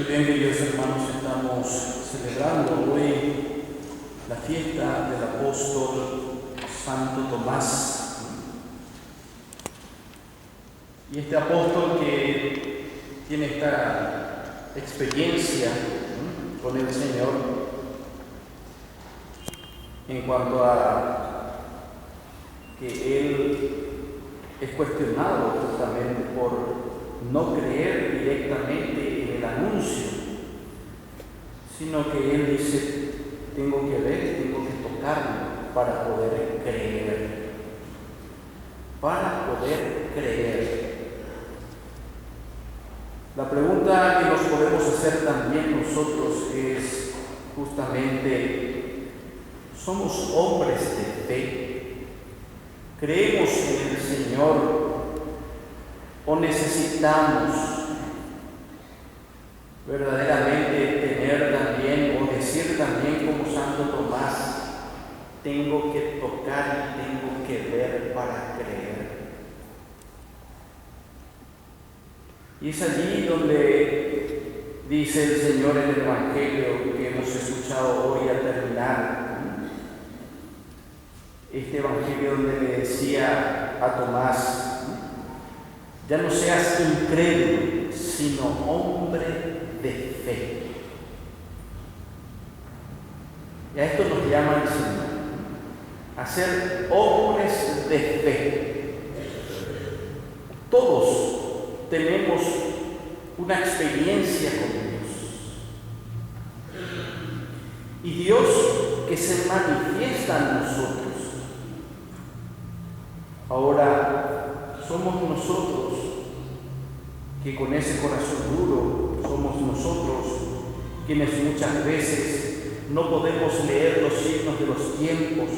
Muy bien, queridos hermanos, estamos celebrando hoy la fiesta del apóstol Santo Tomás. Y este apóstol que tiene esta experiencia con el Señor en cuanto a que él es cuestionado justamente por no creer directamente en el anuncio, sino que él dice: tengo que ver, tengo que tocarlo para poder creer. Para poder creer. La pregunta que nos podemos hacer también nosotros es justamente: ¿somos hombres de fe? ¿Creemos en el Señor? ¿O necesitamos verdaderamente tener también o decir también como Santo Tomás: tengo que tocar y tengo que ver para creer? Y es allí donde dice el Señor en el Evangelio que hemos escuchado hoy al terminar, este Evangelio donde le decía a Tomás: ya no seas incrédulo, sino hombre de fe. Y a esto nos llama el Señor, a ser hombres de fe. Todos tenemos una experiencia con Dios. Y Dios que se manifiesta en nosotros. Ahora, somos nosotros que con ese corazón duro, somos nosotros quienes muchas veces no podemos leer los signos de los tiempos.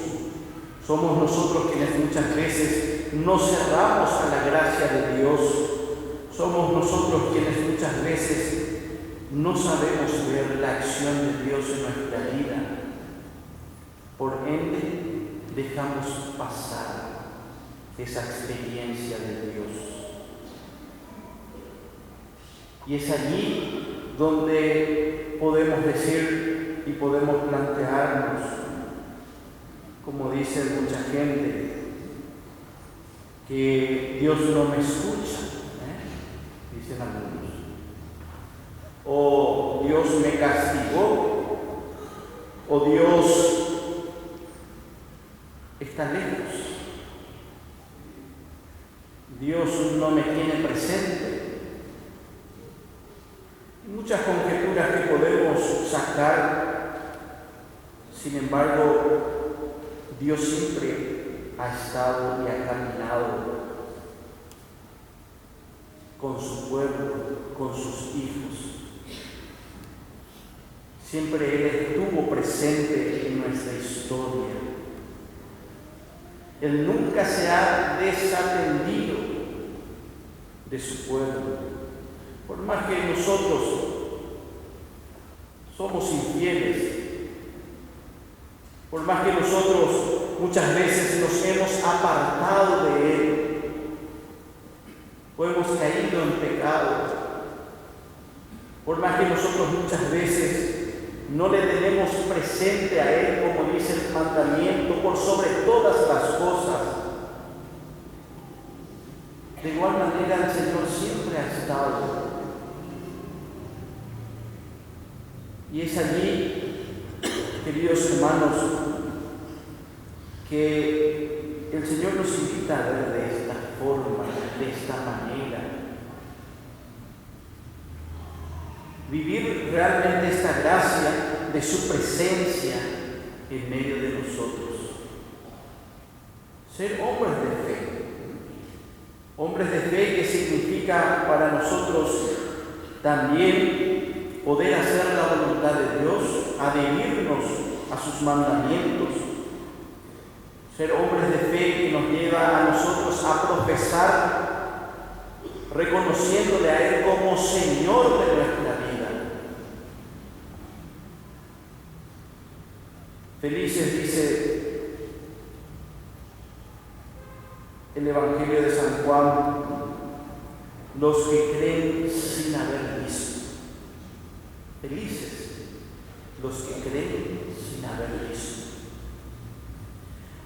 Somos nosotros quienes muchas veces no cerramos a la gracia de Dios. Somos nosotros quienes muchas veces no sabemos ver la acción de Dios en nuestra vida. Por ende, dejamos pasar esa experiencia de Dios. Y es allí donde podemos decir y podemos plantearnos, como dice mucha gente, que Dios no me escucha, dicen algunos, o Dios me castigó, o Dios está lejos, Dios no me tiene presente. Muchas conjeturas que podemos sacar. Sin embargo, Dios siempre ha estado y ha caminado con su pueblo, con sus hijos. Siempre Él estuvo presente en nuestra historia. Él nunca se ha desatendido de su pueblo. Por más que nosotros somos infieles, por más que nosotros muchas veces nos hemos apartado de Él, o hemos caído en pecado, por más que nosotros muchas veces no le tenemos presente a Él, como dice el mandamiento, por sobre todas las cosas, de igual manera el Señor siempre ha estado. Y es allí, queridos hermanos, que el Señor nos invita a ver de esta forma, de esta manera. Vivir realmente esta gracia de su presencia en medio de nosotros. Ser hombres de fe. Hombres de fe que significa para nosotros también poder hacer la voluntad de Dios, adherirnos a sus mandamientos. Ser hombres de fe que nos lleva a nosotros a profesar, reconociéndole a Él como Señor de nuestra vida. Felices, dice el Evangelio de San Juan, los que creen sin haber visto. Felices los que creen sin haber visto.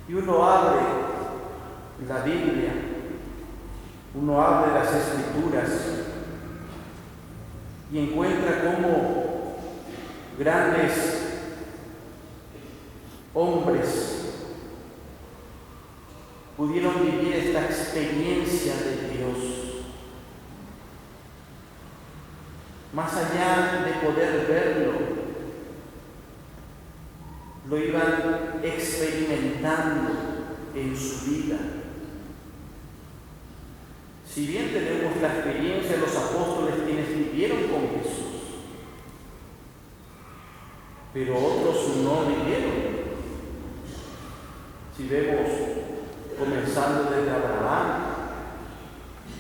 Y uno abre la Biblia, uno abre las Escrituras y encuentra cómo grandes hombres pudieron vivir esta experiencia de Dios. Más allá de poder verlo, lo iban experimentando en su vida. Si bien tenemos la experiencia de los apóstoles quienes vivieron con Jesús, pero otros no vivieron. Si vemos comenzando desde Abraham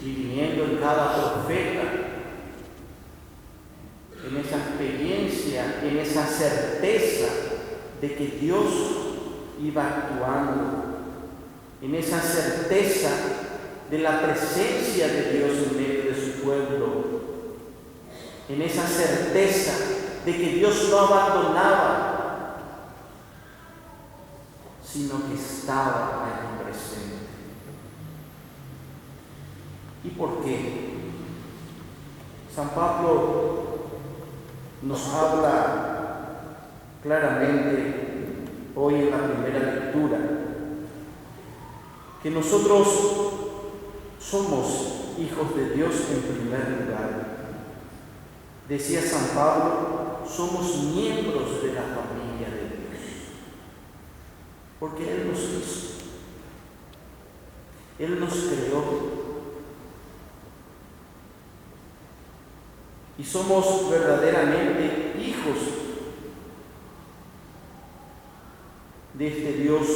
y viniendo en cada profeta, en esa experiencia, en esa certeza de que Dios iba actuando, en esa certeza de la presencia de Dios en medio de su pueblo, en esa certeza de que Dios no abandonaba, sino que estaba allí presente. ¿Y por qué? San Pablo nos habla claramente hoy en la primera lectura que nosotros somos hijos de Dios en primer lugar. Decía San Pablo, somos miembros de la familia de Dios, porque Él nos hizo, Él nos creó, y somos verdaderamente hijos de este Dios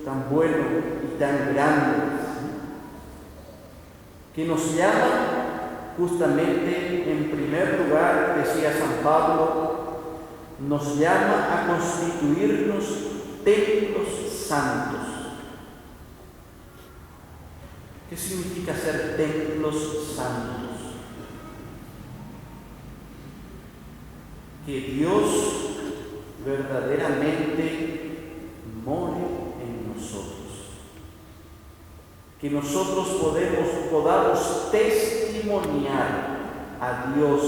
tan bueno y tan grande, que nos llama justamente, en primer lugar, decía San Pablo, nos llama a constituirnos templos santos. ¿Qué significa ser templos santos? Que Dios verdaderamente more en nosotros. Que nosotros podamos testimoniar a Dios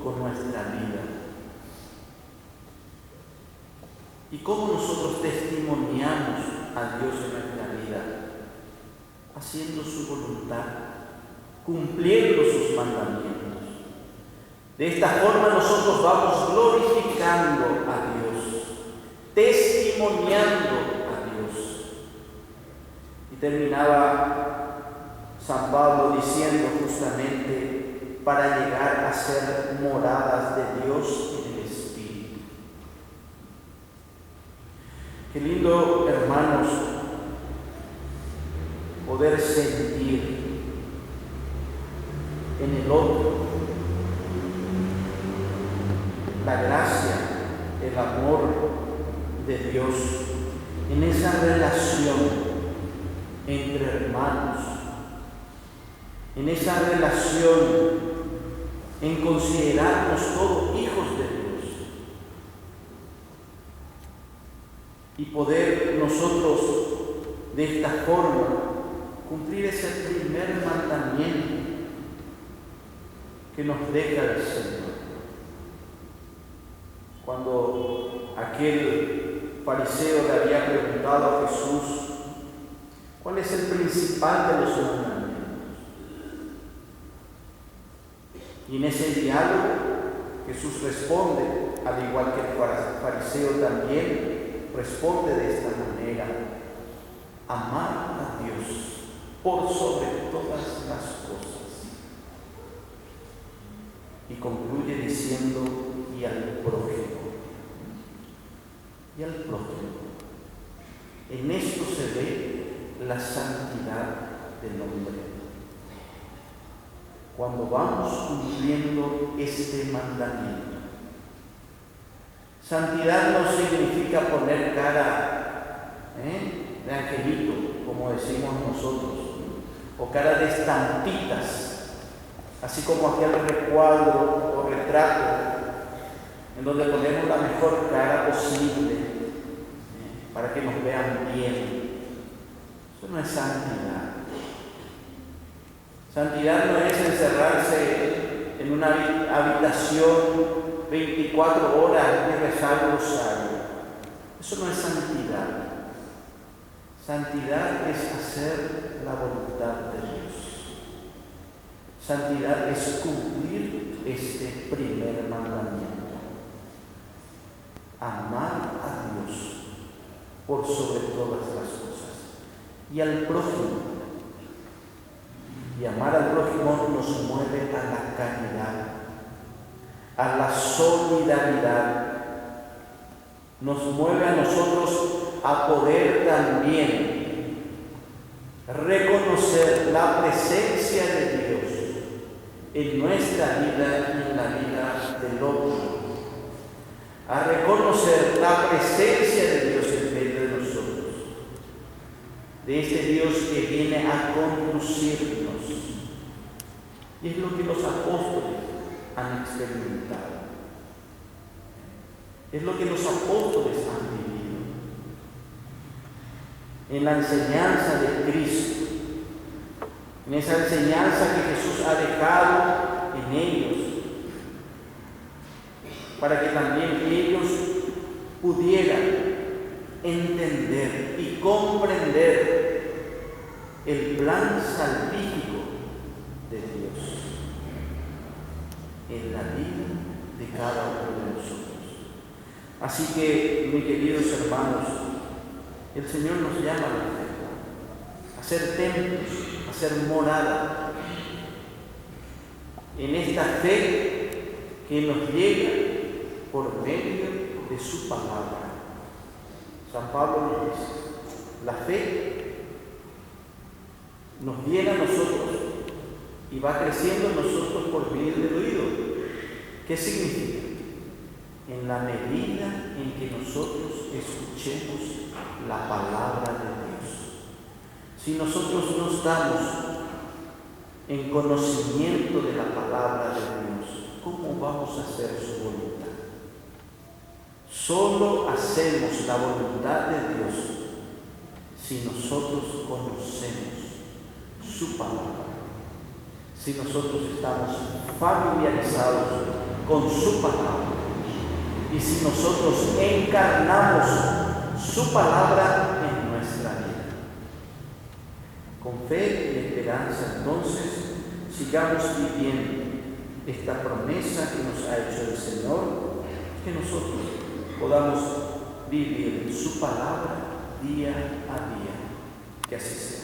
con nuestra vida. ¿Y cómo nosotros testimoniamos a Dios en nuestra vida? Haciendo su voluntad, cumpliendo sus mandamientos. De esta forma nosotros vamos glorificando a Dios, testimoniando a Dios. Y terminaba San Pablo diciendo justamente, para llegar a ser moradas de Dios en el Espíritu. Qué lindo, hermanos, poder sentir en el otro la gracia, el amor de Dios, en esa relación entre hermanos, en esa relación en considerarnos todos hijos de Dios, y poder nosotros de esta forma cumplir ese primer mandamiento que nos deja el Señor. Cuando aquel fariseo le había preguntado a Jesús, ¿cuál es el principal de los mandamientos? Y en ese diálogo Jesús responde, al igual que el fariseo también responde de esta manera: amar a Dios por sobre todas las cosas. Y concluye diciendo, y al prójimo. Y al prójimo. En esto se ve la santidad del hombre. Cuando vamos cumpliendo este mandamiento. Santidad no significa poner cara de angelito, como decimos nosotros, o cara de estampitas, así como aquel recuadro o retrato en donde ponemos la mejor cara posible para que nos vean bien. Eso no es santidad. Santidad no es encerrarse en una habitación 24 horas y rezar el rosario. Eso no es santidad. Santidad es hacer la voluntad de Dios. Santidad es cumplir este primer mandamiento. Amar a Dios por sobre todas las cosas y al prójimo. Y amar al prójimo nos mueve a la caridad, a la solidaridad. Nos mueve a nosotros a poder también reconocer la presencia de Dios en nuestra vida y en la vida del otro. A reconocer la presencia de Dios en medio de nosotros. De este Dios que viene a conducirnos. Y es lo que los apóstoles han experimentado. Es lo que los apóstoles han vivido. En la enseñanza de Cristo, en esa enseñanza que Jesús ha dejado en ellos, para que también ellos pudieran entender y comprender el plan salvífico de Dios en la vida de cada uno de nosotros. Así que, mis queridos hermanos, el Señor nos llama a ser templos, a ser morada en esta fe que nos llega por medio de su palabra. San Pablo nos dice, la fe nos llega a nosotros y va creciendo en nosotros por medio del oído. ¿Qué significa? En la medida en que nosotros escuchemos la palabra de Dios. Si nosotros no estamos en conocimiento de la palabra de Dios, ¿cómo vamos a hacer su voluntad? Solo hacemos la voluntad de Dios si nosotros conocemos su palabra, si nosotros estamos familiarizados con su palabra y si nosotros encarnamos su palabra en nuestra vida. Con fe y esperanza, entonces, sigamos viviendo esta promesa que nos ha hecho el Señor, que nosotros podamos vivir su palabra día a día. Que así sea.